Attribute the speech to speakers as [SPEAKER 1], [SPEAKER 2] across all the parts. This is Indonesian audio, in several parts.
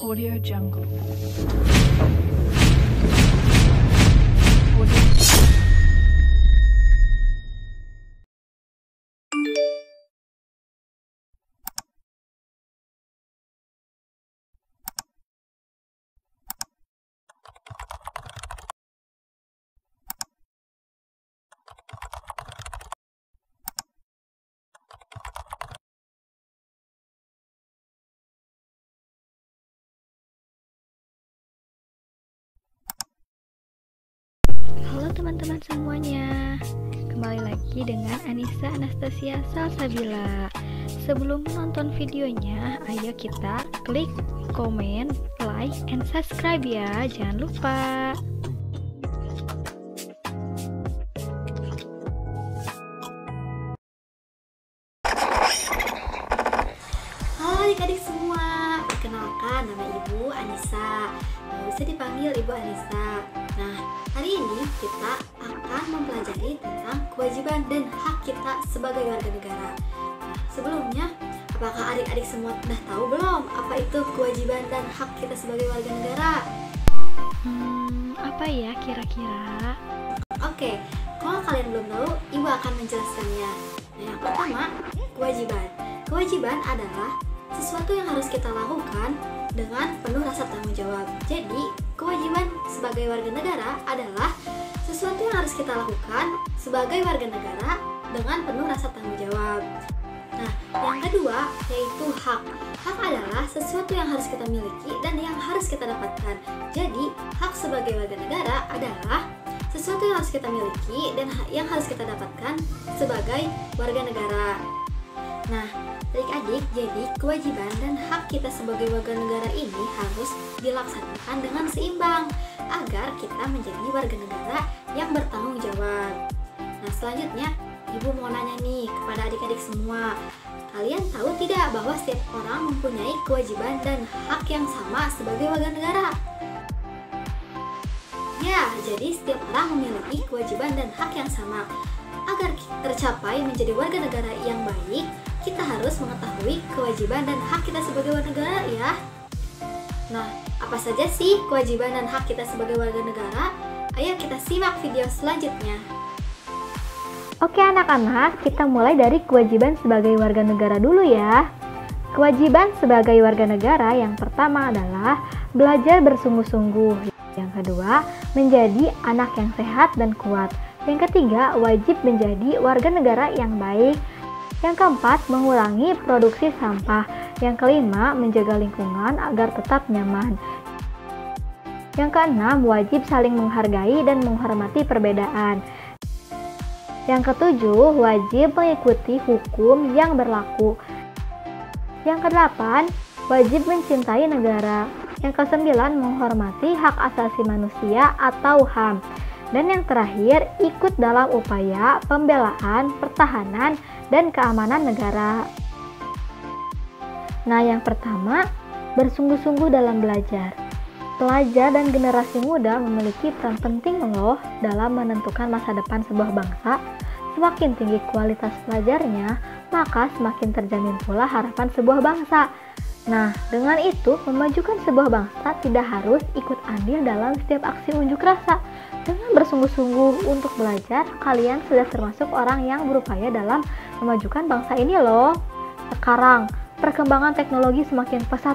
[SPEAKER 1] Audio Jungle.
[SPEAKER 2] Halo teman-teman semuanya, kembali lagi dengan Anissa Anastasia Salsabila. Sebelum menonton videonya, ayo kita klik, komen, like, and subscribe ya, jangan lupa.
[SPEAKER 3] Halo adik-adik semua, perkenalkan nama Ibu Anissa, bisa dipanggil Ibu Anissa. Nah, hari ini kita akan mempelajari tentang kewajiban dan hak kita sebagai warga negara. Nah, sebelumnya, apakah adik-adik semua sudah tahu belum apa itu kewajiban dan hak kita sebagai warga negara?
[SPEAKER 2] Apa ya kira-kira?
[SPEAKER 3] Oke, kalau kalian belum tahu, Ibu akan menjelaskannya. Nah, yang pertama, kewajiban. Kewajiban adalah sesuatu yang harus kita lakukan dengan penuh rasa tanggung jawab. Jadi, kewajiban sebagai warga negara adalah sesuatu yang harus kita lakukan sebagai warga negara dengan penuh rasa tanggung jawab. Nah, yang kedua yaitu hak. Hak adalah sesuatu yang harus kita miliki dan yang harus kita dapatkan. Jadi, hak sebagai warga negara adalah sesuatu yang harus kita miliki dan yang harus kita dapatkan sebagai warga negara. Nah, adik-adik, jadi kewajiban dan hak kita sebagai warga negara ini harus dilaksanakan dengan seimbang agar kita menjadi warga negara yang bertanggung jawab. Nah, selanjutnya Ibu mau nanya nih kepada adik-adik semua. Kalian tahu tidak bahwa setiap orang mempunyai kewajiban dan hak yang sama sebagai warga negara? Ya, jadi setiap orang memiliki kewajiban dan hak yang sama. Agar tercapai menjadi warga negara yang baik, kita harus mengetahui kewajiban dan hak kita sebagai warga negara ya. Nah, apa saja sih kewajiban dan hak kita sebagai warga negara? Ayo kita simak video selanjutnya.
[SPEAKER 2] Oke anak-anak, kita mulai dari kewajiban sebagai warga negara dulu ya. Kewajiban sebagai warga negara yang pertama adalah belajar bersungguh-sungguh. Yang kedua, menjadi anak yang sehat dan kuat. Yang ketiga, wajib menjadi warga negara yang baik. Yang keempat, mengurangi produksi sampah. Yang kelima, menjaga lingkungan agar tetap nyaman. Yang keenam, wajib saling menghargai dan menghormati perbedaan. Yang ketujuh, wajib mengikuti hukum yang berlaku. Yang kedelapan, wajib mencintai negara. Yang kesembilan, menghormati hak asasi manusia atau HAM. Dan yang terakhir, ikut dalam upaya pembelaan, pertahanan, dan keamanan negara. Nah, yang pertama, bersungguh-sungguh dalam belajar. Pelajar dan generasi muda memiliki peran penting loh dalam menentukan masa depan sebuah bangsa. Semakin tinggi kualitas pelajarnya, maka semakin terjamin pula harapan sebuah bangsa. Nah, dengan itu, memajukan sebuah bangsa tidak harus ikut andil dalam setiap aksi unjuk rasa. Dengan bersungguh-sungguh untuk belajar, kalian sudah termasuk orang yang berupaya dalam memajukan bangsa ini loh. Sekarang, perkembangan teknologi semakin pesat.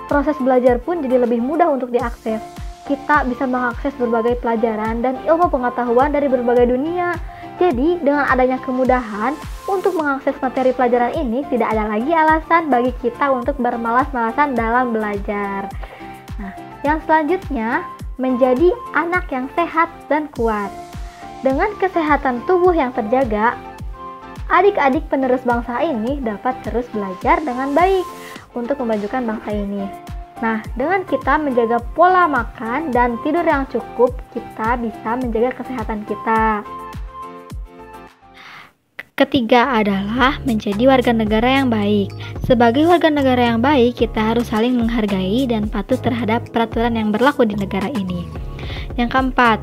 [SPEAKER 2] Proses belajar pun jadi lebih mudah untuk diakses. Kita bisa mengakses berbagai pelajaran dan ilmu pengetahuan dari berbagai dunia. Jadi, dengan adanya kemudahan untuk mengakses materi pelajaran ini, tidak ada lagi alasan bagi kita untuk bermalas-malasan dalam belajar. Nah, yang selanjutnya, menjadi anak yang sehat dan kuat. Dengan kesehatan tubuh yang terjaga, adik-adik penerus bangsa ini dapat terus belajar dengan baik untuk memajukan bangsa ini. Nah, dengan kita menjaga pola makan dan tidur yang cukup, kita bisa menjaga kesehatan kita. Ketiga adalah menjadi warga negara yang baik. Sebagai warga negara yang baik, kita harus saling menghargai dan patuh terhadap peraturan yang berlaku di negara ini. Yang keempat,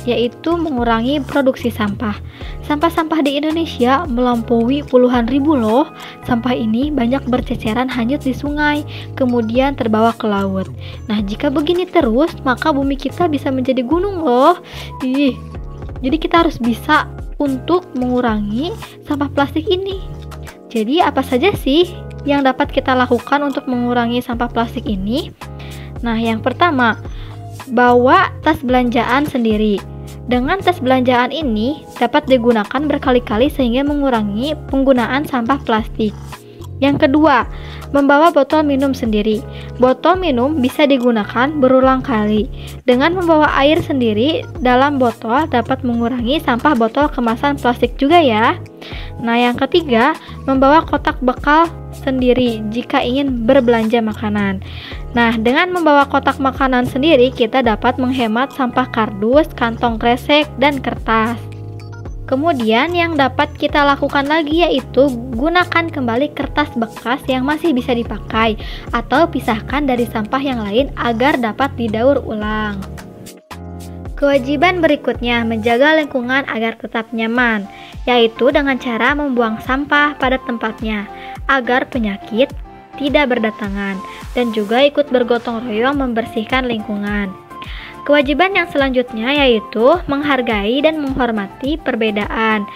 [SPEAKER 2] yaitu mengurangi produksi sampah. Sampah-sampah di Indonesia melampaui puluhan ribu loh. Sampah ini banyak berceceran hanyut di sungai, kemudian terbawa ke laut. Nah, jika begini terus, maka bumi kita bisa menjadi gunung loh. Jadi kita harus bisa untuk mengurangi sampah plastik ini. Jadi apa saja sih yang dapat kita lakukan untuk mengurangi sampah plastik ini? Nah, yang pertama, bawa tas belanjaan sendiri. Dengan tas belanjaan ini dapat digunakan berkali-kali sehingga mengurangi penggunaan sampah plastik. Yang kedua, membawa botol minum sendiri. Botol minum bisa digunakan berulang kali. Dengan membawa air sendiri dalam botol dapat mengurangi sampah botol kemasan plastik juga ya. Nah, yang ketiga, membawa kotak bekal sendiri jika ingin berbelanja makanan. Nah, dengan membawa kotak makanan sendiri, kita dapat menghemat sampah kardus, kantong kresek, dan kertas. Kemudian yang dapat kita lakukan lagi yaitu gunakan kembali kertas bekas yang masih bisa dipakai atau pisahkan dari sampah yang lain agar dapat didaur ulang. Kewajiban berikutnya menjaga lingkungan agar tetap nyaman, yaitu dengan cara membuang sampah pada tempatnya agar penyakit tidak berdatangan dan juga ikut bergotong royong membersihkan lingkungan. Kewajiban yang selanjutnya yaitu menghargai dan menghormati perbedaan.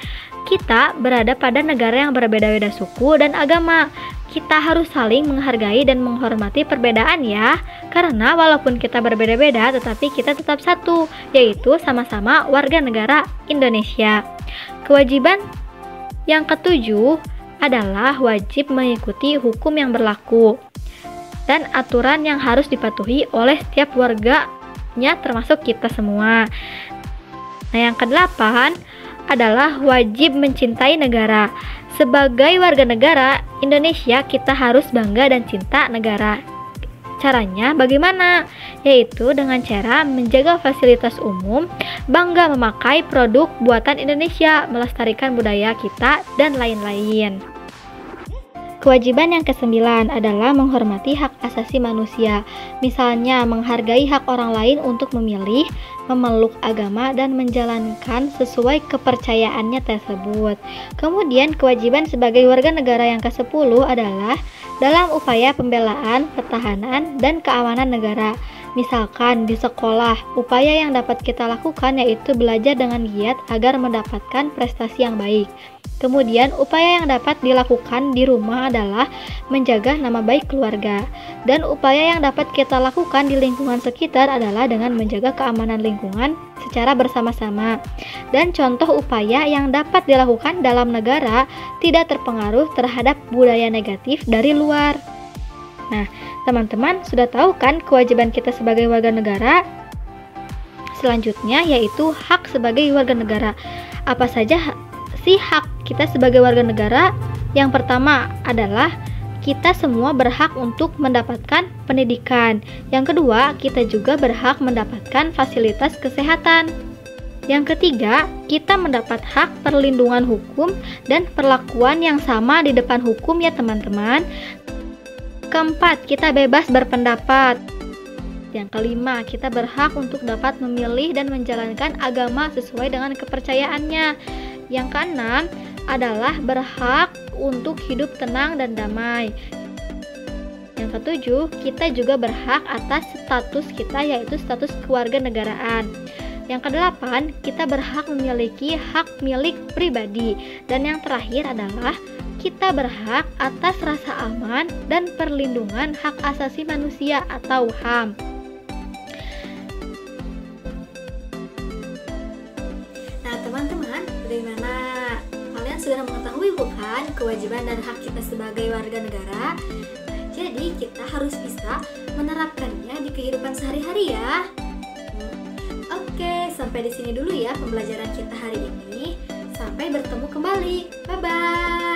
[SPEAKER 2] Kita berada pada negara yang berbeda-beda suku dan agama. Kita harus saling menghargai dan menghormati perbedaan ya. Karena walaupun kita berbeda-beda tetapi kita tetap satu, yaitu sama-sama warga negara Indonesia. Kewajiban yang ketujuh adalah wajib mengikuti hukum yang berlaku dan aturan yang harus dipatuhi oleh setiap warga termasuk kita semua. Nah, yang kedelapan adalah wajib mencintai negara. Sebagai warga negara Indonesia, kita harus bangga dan cinta negara. Caranya bagaimana? Yaitu dengan cara menjaga fasilitas umum, bangga memakai produk buatan Indonesia, melestarikan budaya kita, dan lain-lain. Kewajiban yang kesembilan adalah menghormati hak asasi manusia, misalnya menghargai hak orang lain untuk memilih, memeluk agama, dan menjalankan sesuai kepercayaannya tersebut. Kemudian kewajiban sebagai warga negara yang ke-10 adalah dalam upaya pembelaan, pertahanan, dan keamanan negara. Misalkan di sekolah, upaya yang dapat kita lakukan yaitu belajar dengan giat agar mendapatkan prestasi yang baik. Kemudian, upaya yang dapat dilakukan di rumah adalah menjaga nama baik keluarga. Dan upaya yang dapat kita lakukan di lingkungan sekitar adalah dengan menjaga keamanan lingkungan secara bersama-sama. Dan contoh upaya yang dapat dilakukan dalam negara tidak terpengaruh terhadap budaya negatif dari luar. Nah, teman-teman sudah tahu kan kewajiban kita sebagai warga negara? Selanjutnya yaitu hak sebagai warga negara. Apa saja sih hak kita sebagai warga negara? Yang pertama adalah kita semua berhak untuk mendapatkan pendidikan. Yang kedua, kita juga berhak mendapatkan fasilitas kesehatan. Yang ketiga, kita mendapat hak perlindungan hukum dan perlakuan yang sama di depan hukum ya teman-teman. Keempat, kita bebas berpendapat. Yang kelima, kita berhak untuk dapat memilih dan menjalankan agama sesuai dengan kepercayaannya. Yang keenam adalah berhak untuk hidup tenang dan damai. Yang ketujuh, kita juga berhak atas status kita yaitu status kewarganegaraan. Yang kedelapan, kita berhak memiliki hak milik pribadi. Dan yang terakhir adalah kita berhak atas rasa aman dan perlindungan hak asasi manusia atau HAM.
[SPEAKER 3] Nah teman-teman, bagaimana? Kalian sudah mengetahui bukan kewajiban dan hak kita sebagai warga negara? Jadi kita harus bisa menerapkannya di kehidupan sehari-hari ya. Oke, sampai di sini dulu ya pembelajaran kita hari ini. Sampai bertemu kembali. Bye-bye.